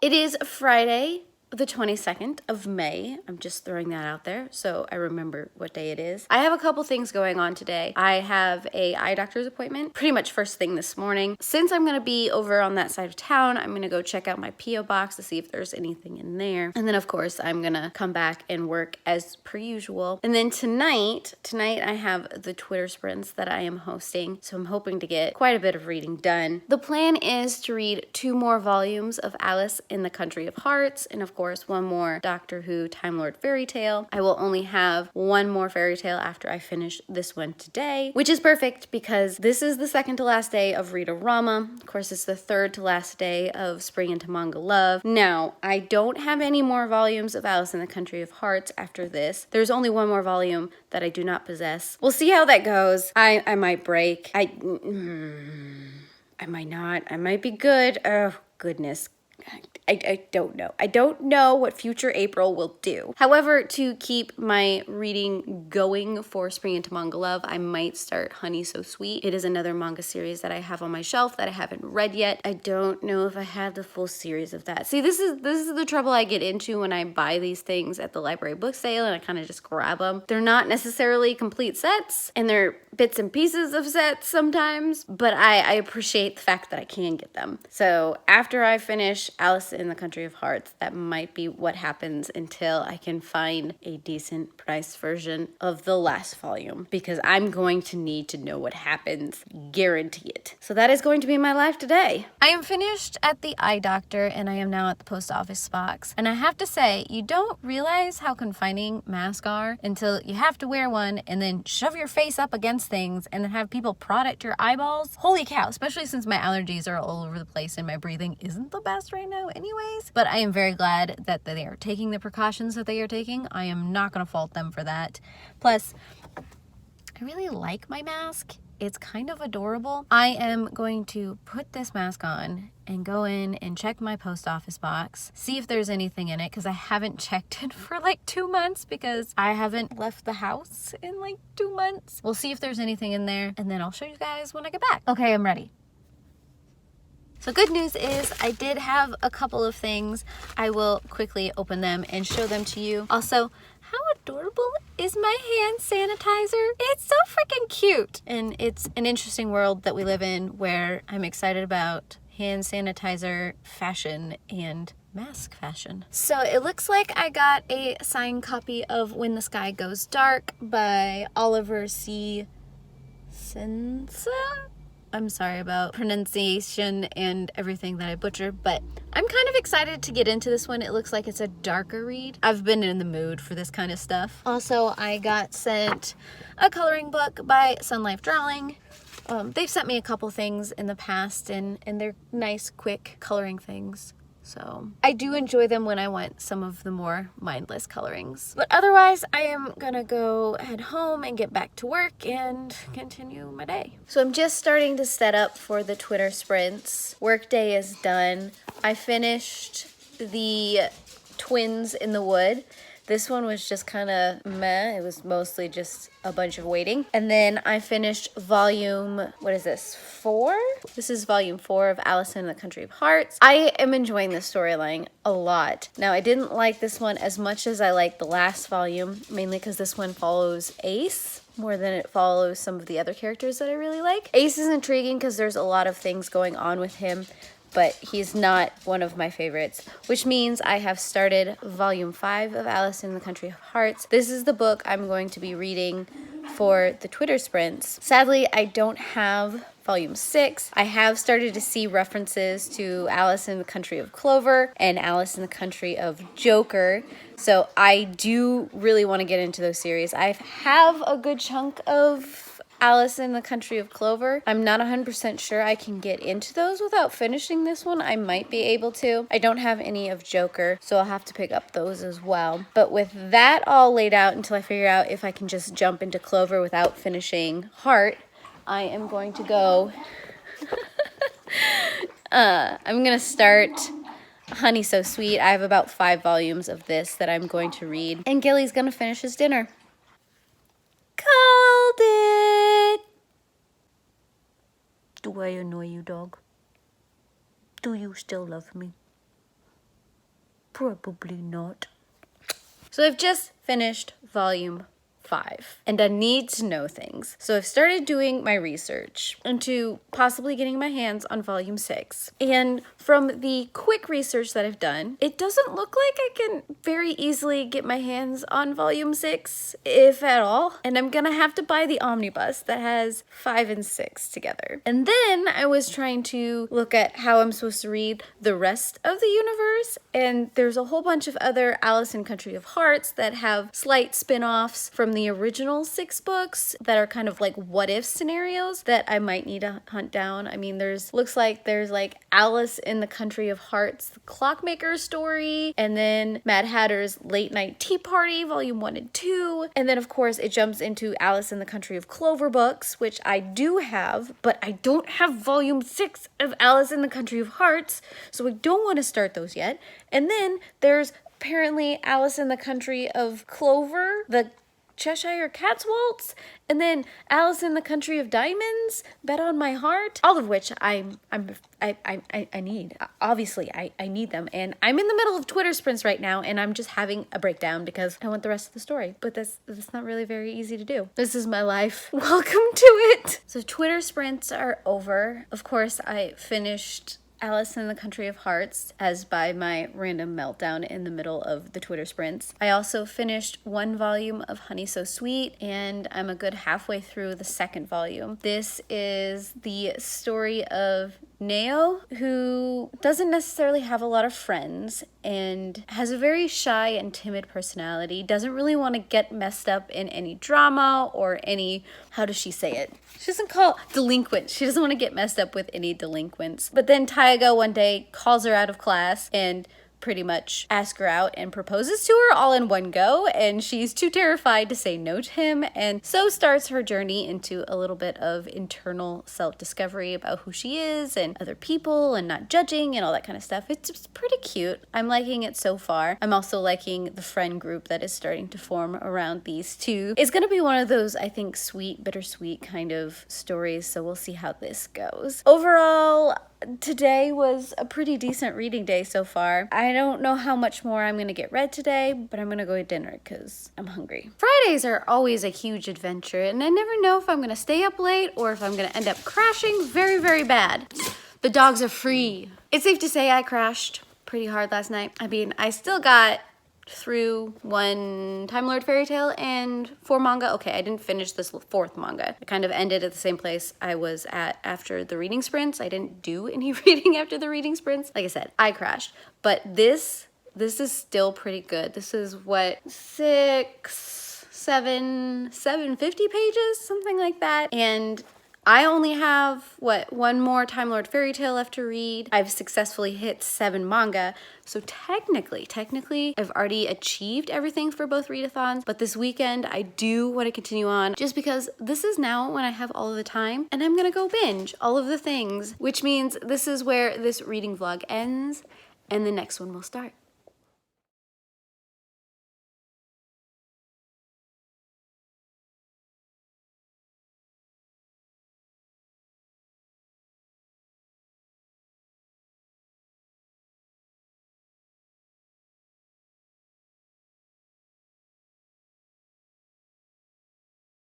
It is Friday, the 22nd of May. I'm just throwing that out there so I remember what day it is. I have a couple things going on today. I have a eye doctor's appointment pretty much first thing this morning. Since I'm gonna be over on that side of town, I'm gonna go check out my P.O. box to see if there's anything in there. And then of course I'm gonna come back and work as per usual. And then tonight I have the Twitter sprints that I am hosting, so I'm hoping to get quite a bit of reading done. The plan is to read 2 more volumes of Alice in the Country of Hearts, and of course one more Doctor Who Time Lord fairy tale. I will only have 1 more fairy tale after I finish this one today, which is perfect because this is the second to last day of Readorama. Of course, it's the third to last day of Spring into Manga Love. Now, I don't have any more volumes of Alice in the Country of Hearts after this. There's only 1 more volume that I do not possess. We'll see how that goes. I might break. I might not. I might be good. Oh, goodness. I don't know. I don't know what future April will do. However, to keep my reading going for Spring into Manga Love, I might start Honey So Sweet. It is another manga series that I have on my shelf that I haven't read yet. I don't know if I have the full series of that. See, this is the trouble I get into when I buy these things at the library book sale and I kind of just grab them. They're not necessarily complete sets and they're bits and pieces of sets sometimes, but I appreciate the fact that I can get them. So after I finish Alice in the Country of Hearts, that might be what happens until I can find a decent price version of the last volume, because I'm going to need to know what happens, guarantee it. So that is going to be my life today. I am finished at the eye doctor and I am now at the post office box. And I have to say, you don't realize how confining masks are until you have to wear one and then shove your face up against things and then have people prod at your eyeballs. Holy cow, especially since my allergies are all over the place and my breathing isn't the best right now anyways. But I am very glad that they are taking the precautions that they are taking. I am not going to fault them for that. Plus, I really like my mask. It's kind of adorable. I am going to put this mask on and go in and check my post office box, see if there's anything in it, because I haven't checked it for like 2 months because I haven't left the house in like 2 months. We'll see if there's anything in there and then I'll show you guys when I get back. Okay, I'm ready. So good news is I did have a couple of things. I will quickly open them and show them to you. Also, how adorable is my hand sanitizer? It's so freaking cute. And it's an interesting world that we live in where I'm excited about hand sanitizer fashion and mask fashion. So it looks like I got a signed copy of When the Sky Goes Dark by Oliver C. Sensa? I'm sorry about pronunciation and everything that I butchered, but I'm kind of excited to get into this one. It looks like it's a darker read. I've been in the mood for this kind of stuff. Also, I got sent a coloring book by Sun Life Drawing. They've sent me a couple things in the past and they're nice, quick coloring things. So I do enjoy them when I want some of the more mindless colorings. But otherwise, I am gonna go head home and get back to work and continue my day. So I'm just starting to set up for the Twitter sprints. Workday is done. I finished the Twins in the Wood. This one was just kind of meh. It was mostly just a bunch of waiting. And then I finished volume, what is this, 4? This is volume 4 of Alice in the Country of Hearts. I am enjoying this storyline a lot. Now, I didn't like this one as much as I liked the last volume, mainly because this one follows Ace more than it follows some of the other characters that I really like. Ace is intriguing because there's a lot of things going on with him, but he's not one of my favorites, which means I have started volume 5 of Alice in the Country of Hearts. This is the book I'm going to be reading for the Twitter sprints. Sadly, I don't have volume 6. I have started to see references to Alice in the Country of Clover and Alice in the Country of Joker, so I do really want to get into those series. I have a good chunk of Alice in the Country of Clover. I'm not 100% sure I can get into those without finishing this one. I might be able to. I don't have any of Joker, so I'll have to pick up those as well. But with that all laid out until I figure out if I can just jump into Clover without finishing Heart, I am going to go... I'm going to start Honey So Sweet. I have about 5 volumes of this that I'm going to read. And Gilly's going to finish his dinner. Called it! Do I annoy you, dog? Do you still love me? Probably not. So I've just finished volume 5 and I need to know things. So I've started doing my research into possibly getting my hands on volume 6. And from the quick research that I've done, it doesn't look like I can very easily get my hands on volume 6, if at all. And I'm gonna have to buy the omnibus that has 5 and 6 together. And then I was trying to look at how I'm supposed to read the rest of the universe. And there's a whole bunch of other Alice in Country of Hearts that have slight spin-offs from the original 6 books that are kind of like what if scenarios that I might need to hunt down. I mean, looks like there's like Alice in the Country of Hearts, the Clockmaker story, and then Mad Hatter's Late Night Tea Party, volume 1 and 2. And then of course it jumps into Alice in the Country of Clover books, which I do have, but I don't have volume 6 of Alice in the Country of Hearts, so I don't want to start those yet. And then there's apparently Alice in the Country of Clover, the Cheshire Cat's Waltz, and then Alice in the Country of Diamonds, Bet on My Heart, all of which I need. Obviously, I need them, and I'm in the middle of Twitter sprints right now, and I'm just having a breakdown because I want the rest of the story, but that's not really very easy to do. This is my life. Welcome to it! So Twitter sprints are over. Of course, I finished Alice in the Country of Hearts, as by my random meltdown in the middle of the Twitter sprints. I also finished 1 volume of Honey So Sweet, and I'm a good halfway through the 2nd volume. This is the story of Neo, who doesn't necessarily have a lot of friends and has a very shy and timid personality, doesn't really want to get messed up in any drama or any, how does she say it? She doesn't call delinquents. She doesn't want to get messed up with any delinquents. But then Taiga one day calls her out of class and pretty much asks her out and proposes to her all in one go, and she's too terrified to say no to him, and so starts her journey into a little bit of internal self-discovery about who she is and other people and not judging and all that kind of stuff. It's pretty cute. I'm liking it so far. I'm also liking the friend group that is starting to form around these two. It's gonna be one of those, I think, sweet, bittersweet kind of stories, so we'll see how this goes. Overall, today was a pretty decent reading day so far. I don't know how much more I'm gonna get read today, but I'm gonna go eat dinner because I'm hungry. Fridays are always a huge adventure, and I never know if I'm gonna stay up late or if I'm gonna end up crashing very, very bad. The dogs are free. It's safe to say I crashed pretty hard last night. I mean, I still got through 1 Time Lord fairy tale and 4 manga. Okay, I didn't finish this 4th manga. I kind of ended at the same place I was at after the reading sprints. I didn't do any reading after the reading sprints. Like I said, I crashed. But this is still pretty good. This is what, 750 pages, something like that. And I only have, 1 more Time Lord fairy tale left to read. I've successfully hit 7 manga. So technically, I've already achieved everything for both readathons. But this weekend, I do want to continue on just because this is now when I have all of the time. And I'm going to go binge all of the things, which means this is where this reading vlog ends and the next one will start.